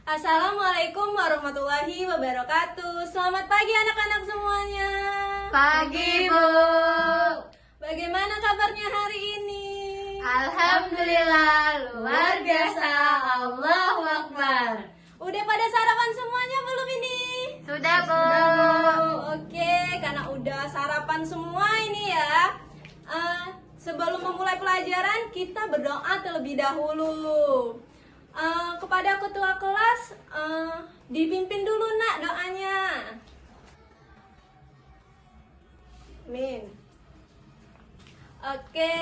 Assalamualaikum warahmatullahi wabarakatuh. Selamat pagi anak-anak semuanya. Pagi, Bu. Bagaimana kabarnya hari ini? Alhamdulillah, luar biasa. Allahu Akbar. Udah pada sarapan semuanya belum ini? Sudah, Bu. Oke, karena udah sarapan semua ini ya. Sebelum memulai pelajaran, kita berdoa terlebih dahulu. Kepada ketua kelas, dipimpin dulu nak doanya. Amin. Oke,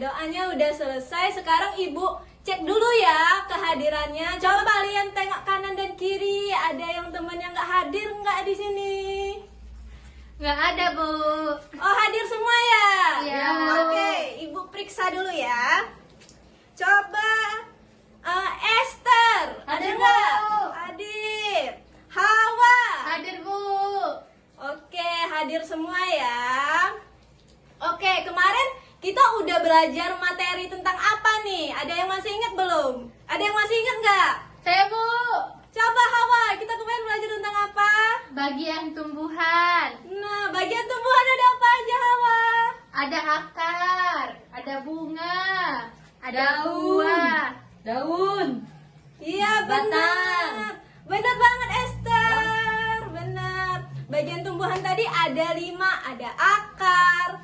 doanya udah selesai. Sekarang ibu cek dulu ya kehadirannya. Coba kalian tengok kanan dan kiri. Ada yang teman yang nggak hadir nggak di sini? Nggak ada, Bu. Oh, hadir semua ya? Iya. Oke, ibu periksa dulu ya. Coba Esther, Hadir, nggak? Bu. Hadir. Hawa. Hadir, Bu. Oke, hadir semua ya. Oke, kemarin kita udah belajar materi tentang apa nih? Ada yang masih ingat belum? Ada yang masih ingat nggak? Saya, Bu. Coba Hawa, kita kemarin belajar tentang apa? Bagian tumbuhan. Nah, bagian tumbuhan ada apa aja Hawa? Ada akar, ada bunga, ada Daun. buah. Daun. Iya, Batang. benar. Benar banget Esther. Benar. Bagian tumbuhan tadi ada 5, ada akar,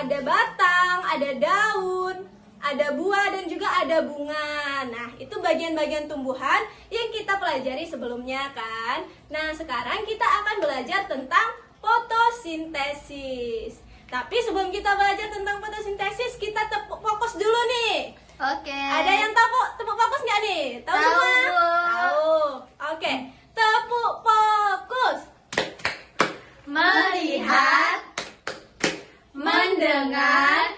ada batang, ada daun, ada buah dan juga ada bunga. Nah, itu bagian-bagian tumbuhan yang kita pelajari sebelumnya kan. Nah, sekarang kita akan belajar tentang fotosintesis. Tapi sebelum kita belajar tentang fotosintesis, kita fokus dulu nih. Oke. Ada yang tepuk fokus nggak nih? Tahu Tahu, semua? Bu. Tahu. Oke, tepuk fokus. Melihat, mendengar,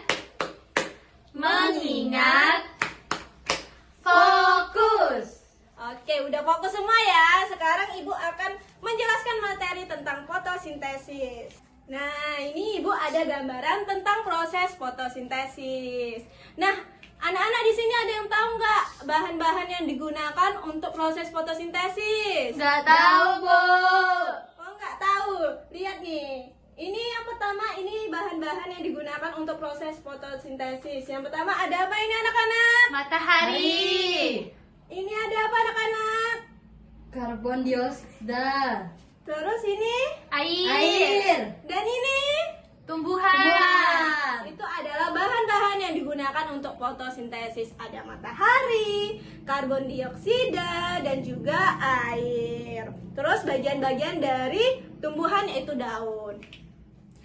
mengingat, fokus. Oke, udah fokus semua ya. Sekarang Ibu akan menjelaskan materi tentang fotosintesis. Nah, ini Ibu ada gambaran tentang proses fotosintesis. Nah, anak-anak di sini ada yang tahu nggak bahan-bahan yang digunakan untuk proses fotosintesis? Nggak tahu, Bu. Oh, nggak tahu. Lihat nih. Ini yang pertama, ini bahan-bahan yang digunakan untuk proses fotosintesis. Yang pertama ada apa ini anak-anak? Matahari. Ini ada apa anak-anak? Karbon dioksida. Terus ini? Air. Dan ini? Tumbuhan. Itu adalah bahan-bahan yang digunakan untuk fotosintesis. Ada matahari, karbon dioksida, dan juga air. Terus bagian-bagian dari tumbuhan yaitu daun.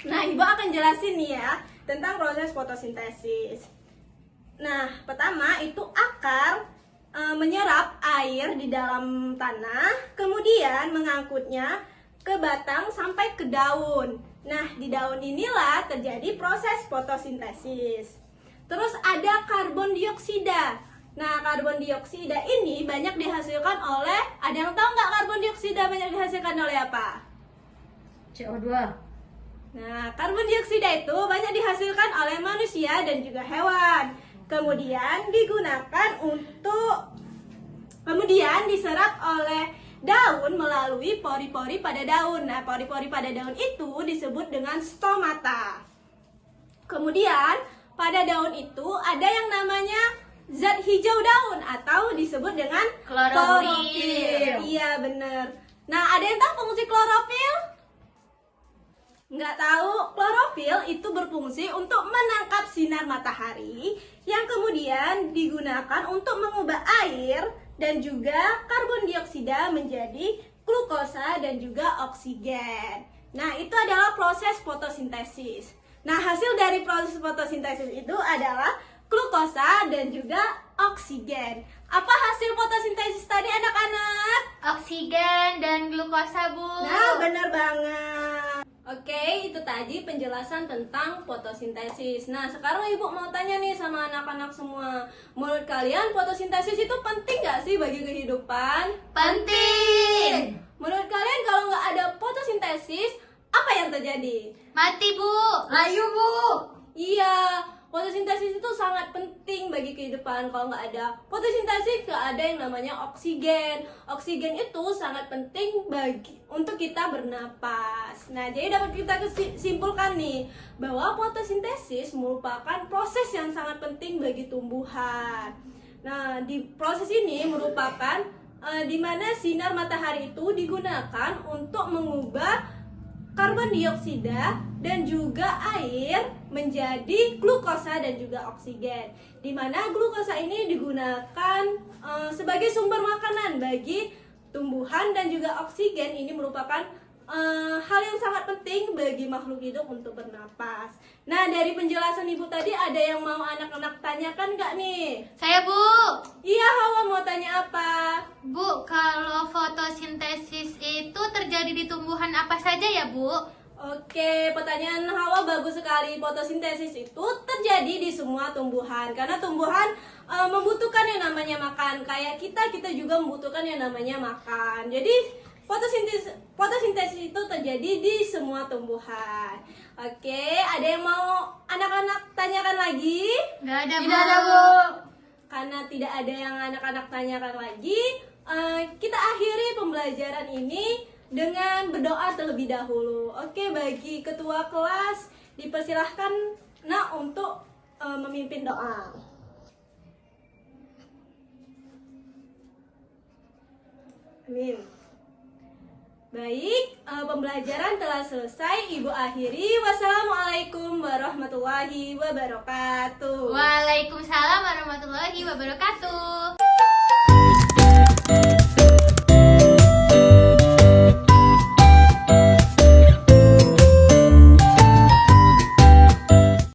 Nah, Ibu akan jelasin nih ya tentang proses fotosintesis. Nah, pertama itu akar menyerap air di dalam tanah, kemudian mengangkutnya ke batang sampai ke daun. Nah, di daun inilah terjadi proses fotosintesis. Terus ada karbon dioksida. Nah, karbon dioksida ini banyak dihasilkan oleh, ada yang tahu nggak karbon dioksida banyak dihasilkan oleh apa? CO2. Nah, karbon dioksida itu banyak dihasilkan oleh manusia dan juga hewan. Kemudian diserap oleh daun melalui pori-pori pada daun. Nah, pori-pori pada daun itu disebut dengan stomata. Kemudian, pada daun itu ada yang namanya zat hijau daun atau disebut dengan Klorofil. Iya, benar. Nah, ada yang tahu fungsi klorofil? Nggak tahu. Klorofil itu berfungsi untuk menangkap sinar matahari yang kemudian digunakan untuk mengubah air dan juga karbon dioksida menjadi glukosa dan juga oksigen. Nah, itu adalah proses fotosintesis. Nah, hasil dari proses fotosintesis itu adalah glukosa dan juga oksigen. Apa hasil fotosintesis tadi anak-anak? Oksigen dan glukosa, Bu. Nah, benar banget. Oke, itu tadi penjelasan tentang fotosintesis. Nah, sekarang Ibu mau tanya nih sama anak-anak semua. Menurut kalian fotosintesis itu penting nggak sih bagi kehidupan? Penting. Menurut kalian kalau nggak ada fotosintesis, apa yang terjadi? Mati, Bu. Layu, Bu. Iya, fotosintesis itu sangat penting bagi kehidupan. Kalau nggak ada fotosintesis, nggak ada yang namanya oksigen. Oksigen itu sangat penting untuk kita bernapas. Nah, jadi dapat kita simpulkan nih bahwa fotosintesis merupakan proses yang sangat penting bagi tumbuhan. Nah, di proses ini merupakan di mana sinar matahari itu digunakan untuk mengubah karbon dioksida dan juga air menjadi glukosa dan juga oksigen. Di mana glukosa ini digunakan sebagai sumber makanan bagi tumbuhan dan juga oksigen ini merupakan hal yang sangat penting bagi makhluk hidup untuk bernapas. Nah, dari penjelasan Ibu tadi ada yang mau anak-anak tanyakan nggak nih? Saya, Bu. Iya, Hawa mau tanya apa? Bu, kalau fotosintesis itu terjadi di tumbuhan apa saja ya, Bu? Oke, pertanyaan Hawa bagus sekali. Fotosintesis itu terjadi di semua tumbuhan karena tumbuhan membutuhkan yang namanya makan. Kayak kita juga membutuhkan yang namanya makan. Jadi fotosintesis itu terjadi di semua tumbuhan. Oke, ada yang mau anak-anak tanyakan lagi? Nggak ada, Bu. Tidak ada, Bu. Karena tidak ada yang anak-anak tanyakan lagi, kita akhiri pembelajaran ini dengan berdoa terlebih dahulu. Oke, bagi ketua kelas dipersilahkan Nak untuk memimpin doa. Amin. Baik, pembelajaran telah selesai. Ibu akhiri. Wassalamualaikum warahmatullahi wabarakatuh. Waalaikumsalam warahmatullahi wabarakatuh.